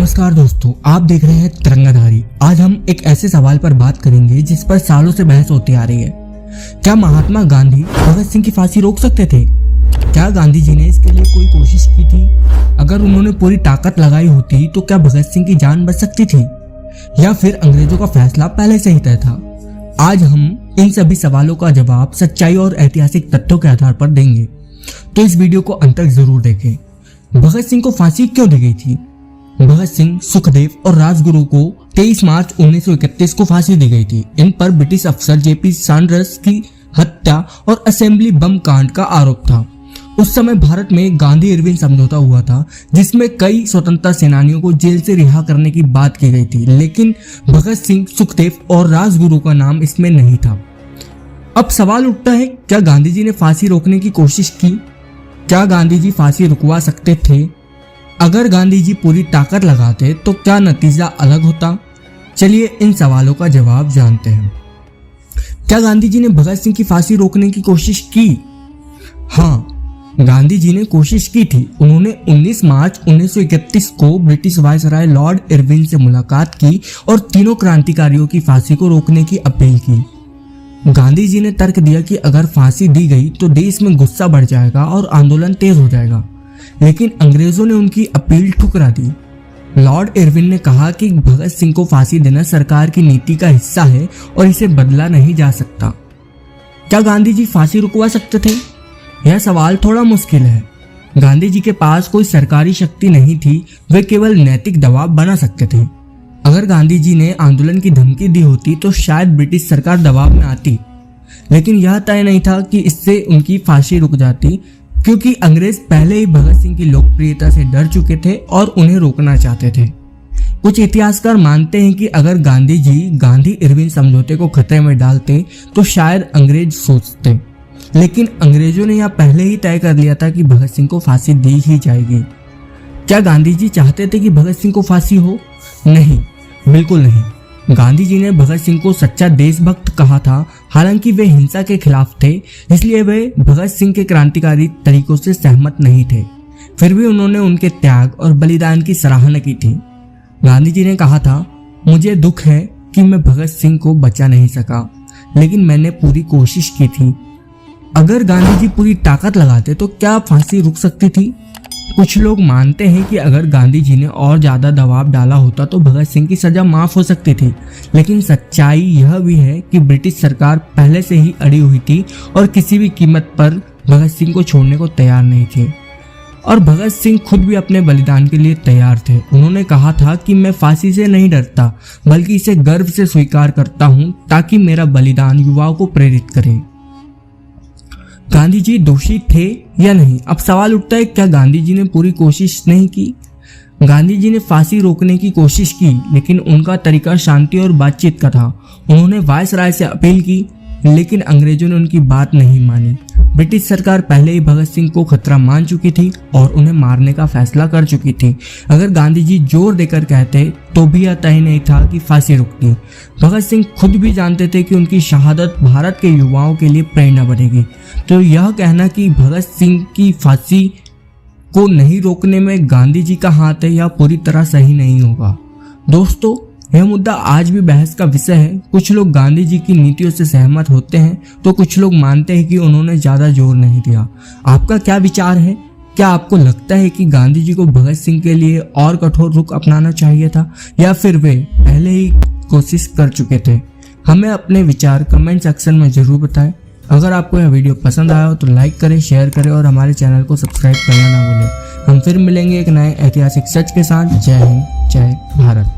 नमस्कार दोस्तों, आप देख रहे हैं तिरंगाधारी। आज हम एक ऐसे सवाल पर बात करेंगे जिस पर सालों से बहस होती आ रही है। क्या महात्मा गांधी भगत सिंह की फांसी रोक सकते थे? क्या गांधी जी ने इसके लिए कोई कोशिश की थी? अगर उन्होंने पूरी ताकत लगाई होती तो क्या भगत सिंह की जान बच सकती थी, या फिर अंग्रेजों का फैसला पहले से ही तय था? आज हम इन सभी सवालों का जवाब सच्चाई और ऐतिहासिक तथ्यों के आधार पर देंगे, तो इस वीडियो को अंत तक जरूर देखें। भगत सिंह को फांसी क्यों दी गई थी? भगत सिंह, सुखदेव और राजगुरु को 23 मार्च 1931 को फांसी दी गई थी। इन पर ब्रिटिश अफसर जेपी सैंडर्स की हत्या और असेंबली बम कांड का आरोप था। उस समय भारत में गांधी इरविन समझौता हुआ था, जिसमें कई स्वतंत्रता सेनानियों को जेल से रिहा करने की बात की गई थी, लेकिन भगत सिंह, सुखदेव और राजगुरु का नाम इसमें नहीं था। अब सवाल उठता है, क्या गांधी जी ने फांसी रोकने की कोशिश की? क्या गांधी जी फांसी रुकवा सकते थे? अगर गांधी जी पूरी ताकत लगाते तो क्या नतीजा अलग होता? चलिए इन सवालों का जवाब जानते हैं। क्या गांधी जी ने भगत सिंह की फांसी रोकने की कोशिश की? हाँ, गांधी जी ने कोशिश की थी। उन्होंने 19 मार्च 1931 को ब्रिटिश वायसराय लॉर्ड इरविन से मुलाकात की और तीनों क्रांतिकारियों की फांसी को रोकने की अपील की। गांधी जी ने तर्क दिया कि अगर फांसी दी गई तो देश में गुस्सा बढ़ जाएगा और आंदोलन तेज हो जाएगा, लेकिन अंग्रेजों ने उनकी अपील ठुकरा दी। लॉर्ड इरविन ने कहा कि भगत सिंह को फांसी देना सरकार की नीति का हिस्सा है और इसे बदला नहीं जा सकता। क्या गांधी जी फांसी रुकवा सकते थे? यह सवाल थोड़ा मुश्किल है। गांधी जी के पास कोई सरकारी शक्ति नहीं थी, वे केवल नैतिक दबाव बना सकते थे। अगर गांधी जी ने आंदोलन की धमकी दी होती तो शायद ब्रिटिश सरकार दबाव में आती, लेकिन यह तय नहीं था कि इससे उनकी फांसी रुक जाती, क्योंकि अंग्रेज पहले ही भगत सिंह की लोकप्रियता से डर चुके थे और उन्हें रोकना चाहते थे। कुछ इतिहासकार मानते हैं कि अगर गांधी जी गांधी इरविन समझौते को खतरे में डालते तो शायद अंग्रेज सोचते, लेकिन अंग्रेजों ने यह पहले ही तय कर लिया था कि भगत सिंह को फांसी दी ही जाएगी। क्या गांधी जी चाहते थे कि भगत सिंह को फांसी हो? नहीं, बिल्कुल नहीं। गांधी जी ने भगत सिंह को सच्चा देशभक्त कहा था। हालांकि वे हिंसा के खिलाफ थे, इसलिए वे भगत सिंह के क्रांतिकारी तरीकों से सहमत नहीं थे। फिर भी उन्होंने उनके त्याग और बलिदान की सराहना की थी। गांधी जी ने कहा था, मुझे दुख है कि मैं भगत सिंह को बचा नहीं सका, लेकिन मैंने पूरी कोशिश की थी। अगर गांधी जी पूरी ताकत लगाते तो क्या फांसी रुक सकती थी? कुछ लोग मानते हैं कि अगर गांधी जी ने और ज्यादा दबाव डाला होता तो भगत सिंह की सजा माफ हो सकती थी, लेकिन सच्चाई यह भी है कि ब्रिटिश सरकार पहले से ही अड़ी हुई थी और किसी भी कीमत पर भगत सिंह को छोड़ने को तैयार नहीं थी। और भगत सिंह खुद भी अपने बलिदान के लिए तैयार थे। उन्होंने कहा था कि मैं फांसी से नहीं डरता, बल्कि इसे गर्व से स्वीकार करता हूँ, ताकि मेरा बलिदान युवाओं को प्रेरित करे। गांधी जी दोषी थे या नहीं? अब सवाल उठता है, क्या गांधी जी ने पूरी कोशिश नहीं की? गांधी जी ने फांसी रोकने की कोशिश की, लेकिन उनका तरीका शांति और बातचीत का था। उन्होंने वायसराय से अपील की, लेकिन अंग्रेजों ने उनकी बात नहीं मानी। ब्रिटिश सरकार पहले ही भगत सिंह को खतरा मान चुकी थी और उन्हें मारने का फैसला कर चुकी थी। अगर गांधी जी जोर देकर कहते तो भी यह तय नहीं था कि फांसी रुकती। भगत सिंह खुद भी जानते थे कि उनकी शहादत भारत के युवाओं के लिए प्रेरणा बनेगी। तो यह कहना कि भगत सिंह की फांसी को नहीं रोकने में गांधी जी का हाथ है, यह पूरी तरह सही नहीं होगा। दोस्तों, यह मुद्दा आज भी बहस का विषय है। कुछ लोग गांधी जी की नीतियों से सहमत होते हैं, तो कुछ लोग मानते हैं कि उन्होंने ज्यादा जोर नहीं दिया। आपका क्या विचार है? क्या आपको लगता है कि गांधी जी को भगत सिंह के लिए और कठोर रुख अपनाना चाहिए था, या फिर वे पहले ही कोशिश कर चुके थे? हमें अपने विचार कमेंट सेक्शन में जरूर बताएं। अगर आपको यह वीडियो पसंद आया हो तो लाइक करें, शेयर करें और हमारे चैनल को सब्सक्राइब करना ना भूलें। हम फिर मिलेंगे एक नए ऐतिहासिक सच के साथ। जय हिंद, जय भारत।